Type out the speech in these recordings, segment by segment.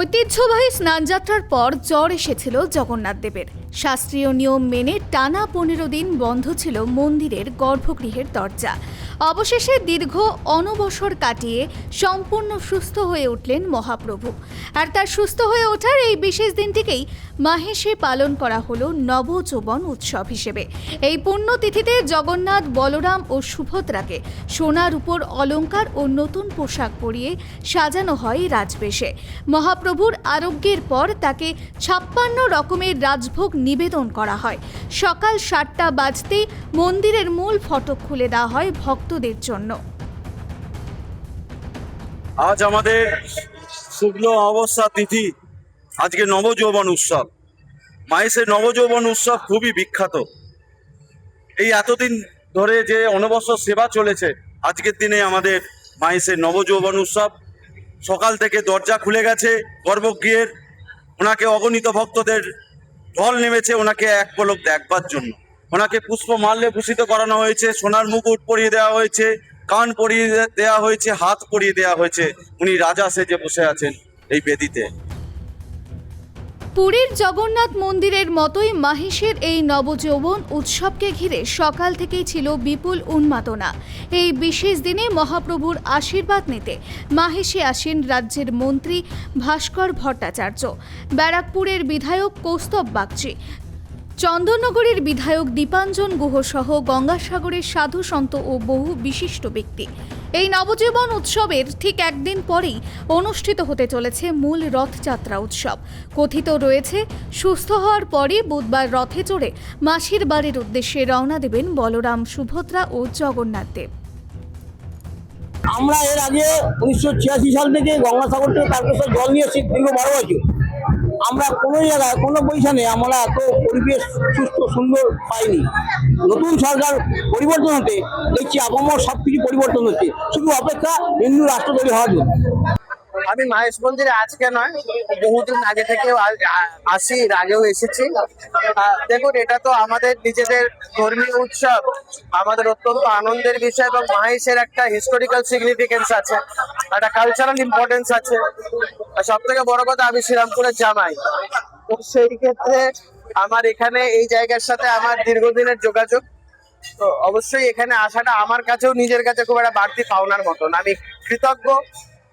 ঐতিহ্যবাহী স্নানযাত্রার পর জ্বর এসেছিল জগন্নাথ দেবের। শাস্ত্রীয় নিয়ম মেনে টানা 15 দিন বন্ধ ছিল মন্দিরের গর্ভগৃহের দরজা। অবশেষে দীর্ঘ অনবসর কাটিয়ে সম্পূর্ণ সুস্থ হয়ে উঠলেন মহাপ্রভু। আর তার সুস্থ হয়ে ওঠার এই বিশেষ দিনটিকেই মাহেশে পালন করা হলো নবযৌবন উৎসব হিসেবে। এই পুণ্যতিথিতে জগন্নাথ, বলরাম ও সুভদ্রাকে সোনার উপর অলংকার ও নতুন পোশাক পরিয়ে সাজানো হয় রাজবেশে। মহাপ্রভুর আরোগ্যের পর তাকে 56 রকমের রাজভোগ নিবেদন করা হয়। সকাল 7টা বাজতেই মন্দিরের মূল ফটক খুলে দেওয়া হয় ভক্তদের জন্য। আজ আমাদের শুক্ল অমাবস্যা তিথি, আজকে নবযৌবন উৎসব। মাহেশের নবযৌবন উৎসব খুবই বিখ্যাত। এই এতদিন ধরে যে অনবসর সেবা চলেছে, আজকের দিনে আমাদের মাহেশের নবযৌবন উৎসব। সকাল থেকে দরজা খুলে গেছে গর্ভগৃহের। ওনাকে অগণিত ভক্তদের ঢল নেমেছে ওনাকে এক পলক দেখবার জন্য। ওনাকে পুষ্পমাল্যে ভূষিত করানো হয়েছে, সোনার মুকুট পরিয়ে দেওয়া হয়েছে, কান পরিয়ে দেওয়া হয়েছে, হাত পরিয়ে দেওয়া হয়েছে। উনি রাজা সেজে বসে আছেন এই বেদিতে। পুরীর জগন্নাথ মন্দিরের মতোই মাহেশের এই নবযৌবন উৎসবকে ঘিরে সকাল থেকেই ছিল বিপুল উন্মাদনা। এই বিশেষ দিনে মহাপ্রভুর আশীর্বাদ নিতে মাহেশে আসেন রাজ্যের মন্ত্রী ভাস্কর ভট্টাচার্য, ব্যারাকপুরের বিধায়ক কৌস্তব বাগচি, চন্দননগরের বিধায়ক দীপাঞ্জন গুহ সহ গঙ্গাসাগরের সাধু সন্ত ও বহু বিশিষ্ট ব্যক্তি। এই নবযৌবন উৎসবের ঠিক একদিন পরেই অনুষ্ঠিত হতে চলেছে মূল রথযাত্রা উৎসব। কথিত রয়েছে, সুস্থ হওয়ার পরই বুধবার রথে চড়ে মাসির বাড়ির উদ্দেশ্যে রওনা দেবেন বলরাম, সুভদ্রা ও জগন্নাথ দেব। আমরা এর আগে 1986 সাল থেকে গঙ্গাসাগর থেকে তারকেশ্বর জল নিয়ে এসেছি দীর্ঘ 12 বছর। আমরা কোনো জায়গায় কোনো পজিশনে আমরা এত পরিবেশ সুস্থ সুন্দর পাইনি। নতুন সরকার পরিবর্তন হতে দেখছি আপামর সব কিছু পরিবর্তন হচ্ছে, শুধু অপেক্ষা হিন্দু রাষ্ট্র তৈরি হওয়ার জন্য। আমি মাহেশ মন্দিরে আজকে নয়, বহুদিন আগে থেকেও আসি, এর আগেও এসেছি। দেখুন, এটা তো আমাদের নিজেদের ধর্মীয় উৎসব, আমাদের অত্যন্ত আনন্দের বিষয় এবং মাহেশের একটা হিস্টোরিক্যাল সিগনিফিকেন্স আছে, একটা কালচারাল ইম্পর্টেন্স আছে। আর সব থেকে বড় কথা, আমি শ্রীরামপুরের জামাই, তো সেই ক্ষেত্রে আমার এখানে এই জায়গার সাথে আমার দীর্ঘদিনের যোগাযোগ। তো অবশ্যই এখানে আসাটা আমার কাছেও নিজের কাছে খুব একটা বাড়তি পাওনার মতন। আমি কৃতজ্ঞ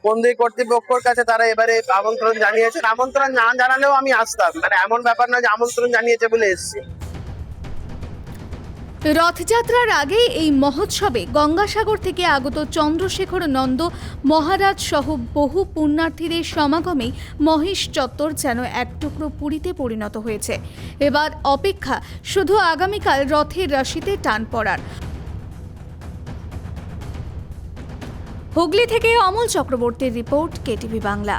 মন্দির কর্তৃপক্ষের কাছে, তারা এবারে আমন্ত্রণ জানিয়েছেন। আমন্ত্রণ না জানালেও আমি আসতাম, মানে এমন ব্যাপার না যে আমন্ত্রণ জানিয়েছে বলে এসেছি। রথযাত্রার আগে এই মহোৎসবে গঙ্গাসাগর থেকে আগত চন্দ্রশেখর নন্দ মহারাজ সহ বহু পুণ্যার্থীদের সমাগমে মহেশ চত্বর যেন এক টুকরো পুরীতে পরিণত হয়েছে। এবার অপেক্ষা শুধু আগামীকাল রথের রাশিতে টান পড়ার। হুগলি থেকে অমল চক্রবর্তীর রিপোর্ট, কেটিভি বাংলা।